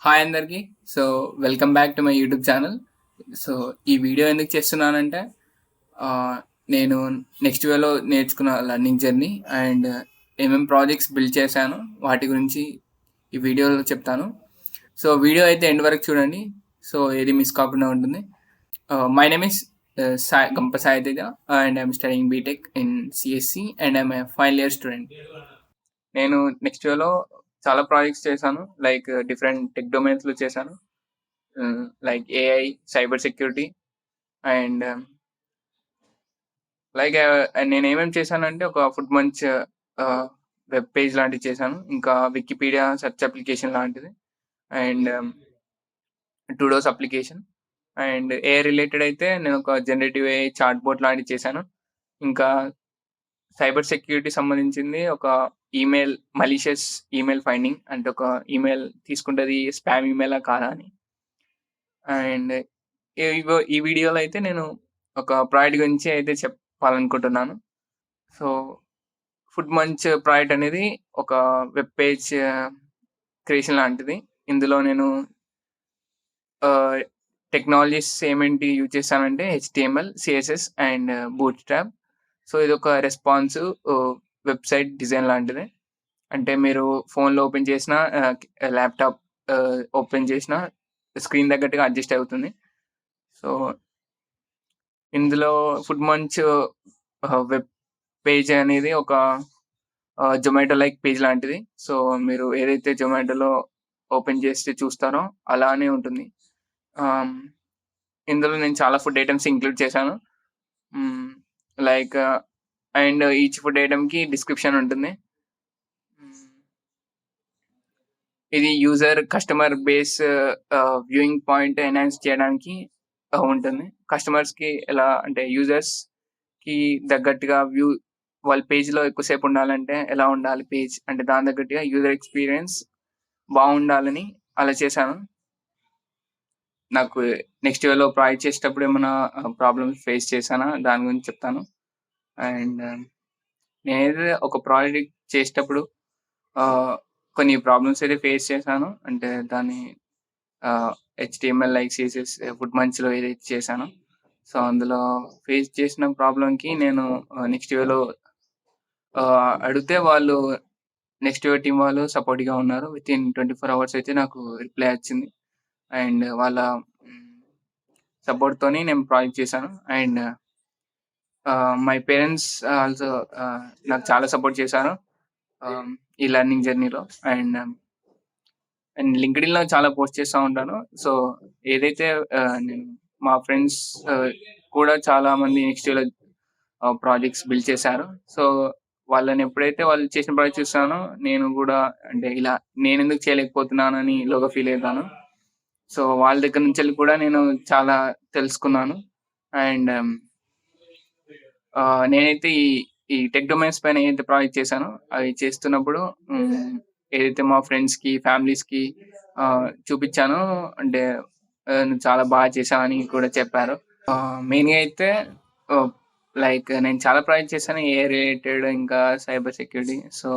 Hi అందరికి. So, welcome back to my YouTube channel. So, ఈ video ఎందుకు చేస్తున్నానంటే ఆహ్, నేను నెక్స్ట్ వేలో నేర్చుకున్న లర్నింగ్ జర్నీ అండ్ ఏమేం ప్రాజెక్ట్స్ బిల్డ్ చేశాను వాటి గురించి ఈ వీడియోలో చెప్తాను. సో, వీడియో అయితే ఎండ్ వరకు చూడండి. సో, ఏది మిస్ కాకుండా ఉంటుంది. My name is Gampa Sai Teja and I'm studying BTech in CSC and I'm a final year student. నేను నెక్స్ట్ వేలో చాలా ప్రాజెక్ట్స్ చేశాను. లైక్ డిఫరెంట్ టెక్ డొమైన్స్‌లో చేశాను. Like AI, cyber security and like నేనేమేమి చేశానంటే ఒక ఫుడ్ మంచ్ వెబ్ పేజ్ లాంటిది చేశాను. ఇంకా వికీపీడియా సెర్చ్ అప్లికేషన్ లాంటిది and to dos application and AI related అయితే నేను ఒక జనరేటివ్ ఏఐ చాట్ బోట్ లాంటిది చేశాను. ఇంకా సైబర్ సెక్యూరిటీ సంబంధించింది ఒక ఈమెయిల్ మలీషియస్ ఈమెయిల్ ఫైండింగ్, అంటే ఒక ఈమెయిల్ తీసుకుంటది స్పామ్ ఈమెయిలా కాదా అని. అండ్ ఈ వీడియోలో అయితే నేను ఒక ప్రాజెక్ట్ గురించి అయితే చెప్పాలనుకుంటున్నాను. సో, ఫుడ్ మంచ్ ప్రాజెక్ట్ అనేది ఒక వెబ్ పేజ్ క్రియేషన్ లాంటిది. ఇందులో నేను టెక్నాలజీస్ ఏమేంటి యూజ్ చేశానంటే HTML, CSS and boot strap. So, ఇదొక రెస్పాన్సివ్ వెబ్సైట్ డిజైన్ లాంటిది. అంటే మీరు ఫోన్లో ఓపెన్ చేసిన, ల్యాప్టాప్ ఓపెన్ చేసిన స్క్రీన్ తగ్గట్టుగా అడ్జస్ట్ అవుతుంది. సో, ఇందులో ఫుడ్ మంచ్ వెబ్ పేజ్ అనేది ఒక జొమాటో లైక్ పేజ్ లాంటిది. సో, మీరు ఏదైతే జొమాటోలో ఓపెన్ చేస్తే చూస్తారో అలానే ఉంటుంది. ఇందులో నేను చాలా ఫుడ్ ఐటమ్స్ ఇంక్లూడ్ చేశాను. లైక్ అండ్ ఈచ్ ఫుడ్ ఐటమ్‌కి డిస్క్రిప్షన్ ఉంటుంది. ఇది user customer base viewing point enhance చేయడానికి ఉంటుంది. కస్టమర్స్‌కి ఎలా అంటే యూజర్స్‌కి తగ్గట్టుగా వాళ్ళ పేజ్‌లో ఎక్కువసేపు ఉండాలంటే ఎలా ఉండాలి పేజ్, అంటే దాని తగ్గట్టుగా యూజర్ ఎక్స్‌పీరియన్స్ బాగుండాలని అలా చేశాను. నాకు నెక్స్ట్ వేలో ప్రాజెక్ట్ చేసేటప్పుడు ఏమన్నా ప్రాబ్లమ్స్ ఫేస్ చేశానా దాని గురించి చెప్తాను. అండ్ నేనైతే ఒక ప్రాజెక్ట్ చేసేటప్పుడు కొన్ని ప్రాబ్లమ్స్ అయితే ఫేస్ చేశాను. అంటే దాన్ని హెచ్టిఎంఎల్ లైక్ సిఎస్ఎస్ ఫుడ్ మంచ్‌లో ఏదైతే చేశానో, సో, అందులో ఫేస్ చేసిన ప్రాబ్లమ్‌కి నేను నెక్స్ట్ వేలో అడిగితే వాళ్ళు నెక్స్ట్ వే టీమ్ వాళ్ళు సపోర్టివ్‌గా ఉన్నారు. వితిన్ 24 అవర్స్ అయితే నాకు రిప్లై వచ్చింది. అండ్ వాళ్ళ సపోర్ట్‌తోని నేను ప్రాజెక్ట్ చేశాను. అండ్ మై పేరెంట్స్ ఆల్సో నాకు చాలా సపోర్ట్ చేశారు ఈ లెర్నింగ్ జర్నీలో. అండ్ లింక్డ్ఇన్‌లో చాలా పోస్ట్ చేస్తా ఉంటాను. సో, ఏదైతే నేను మా ఫ్రెండ్స్ కూడా చాలా మంది నెక్స్ట్ వేలో ప్రాజెక్ట్స్ బిల్డ్ చేశారు. సో, వాళ్ళని ఎప్పుడైతే వాళ్ళు చేసిన ప్రాజెక్ట్ చూస్తానో నేను కూడా అంటే ఇలా నేనెందుకు చేయలేకపోతున్నానని లోగా ఫీల్ అవుతాను. సో, వాళ్ళ దగ్గర నుంచెల్లి కూడా నేను చాలా తెలుసుకున్నాను. అండ్ నేనైతే ఈ టెక్ డొమైన్స్ పైన ఏదైతే ప్రాజెక్ట్ చేశానో అవి చేస్తున్నప్పుడు ఏదైతే మా ఫ్రెండ్స్‌కి, ఫ్యామిలీస్‌కి చూపిచ్చానో అంటే నువ్వు చాలా బాగా చేశావని కూడా చెప్పారు. మెయిన్‌గా అయితే లైక్ నేను చాలా ప్రాజెక్ట్ చేశాను ఏఐ రిలేటెడ్, ఇంకా cyber security. So,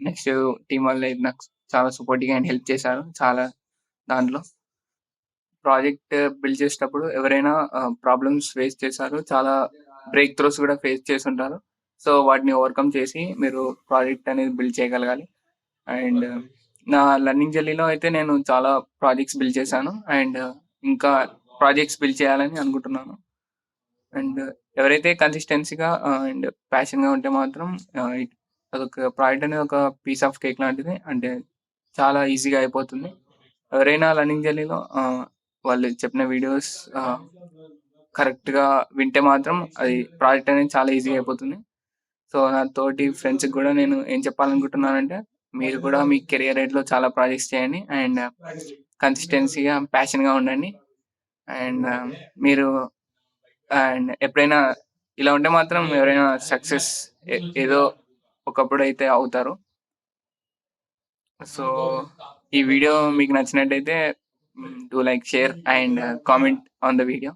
next team వాళ్ళైతే నాకు చాలా సపోర్టివ్‌గా అండ్ హెల్ప్ చేశారు చాలా దాంట్లో. ప్రాజెక్ట్ బిల్డ్ చేసేటప్పుడు ఎవరైనా ప్రాబ్లమ్స్ ఫేస్ చేశారు. చాలా బ్రేక్ త్రూస్ కూడా ఫేస్ చేసుంటారు. సో, వాటిని ఓవర్‌కమ్ చేసి మీరు ప్రాజెక్ట్ అనేది బిల్డ్ చేయగలగాలి. అండ్ నా లెర్నింగ్ జర్నీలో అయితే నేను చాలా ప్రాజెక్ట్స్ బిల్డ్ చేశాను. అండ్ ఇంకా ప్రాజెక్ట్స్ బిల్డ్ చేయాలని అనుకుంటున్నాను. అండ్ ఎవరైతే కన్సిస్టెన్సీగా అండ్ ప్యాషన్‌గా ఉంటే మాత్రం అదొక ప్రాజెక్ట్ అనేది ఒక పీస్ ఆఫ్ కేక్ లాంటిది. అంటే చాలా ఈజీగా అయిపోతుంది. ఎవరైనా లెర్నింగ్ జర్నీలో వాళ్ళు చెప్పిన వీడియోస్ కరెక్ట్‌గా వింటే మాత్రం అది ప్రాజెక్ట్ అనేది చాలా ఈజీగా అయిపోతుంది. సో, నా తోటి ఫ్రెండ్స్‌కి కూడా నేను ఏం చెప్పాలనుకుంటున్నానంటే, మీరు కూడా మీ కెరియర్ రేట్‌లో చాలా ప్రాజెక్ట్స్ చేయండి. అండ్ కన్సిస్టెన్సీగా, ప్యాషన్‌గా ఉండండి. అండ్ మీరు అండ్ ఎప్పుడైనా ఇలా ఉంటే మాత్రం ఎవరైనా సక్సెస్ ఏదో ఒకప్పుడైతే అవుతారు. సో, ఈ వీడియో మీకు నచ్చినట్టయితే do like, share and comment on the video.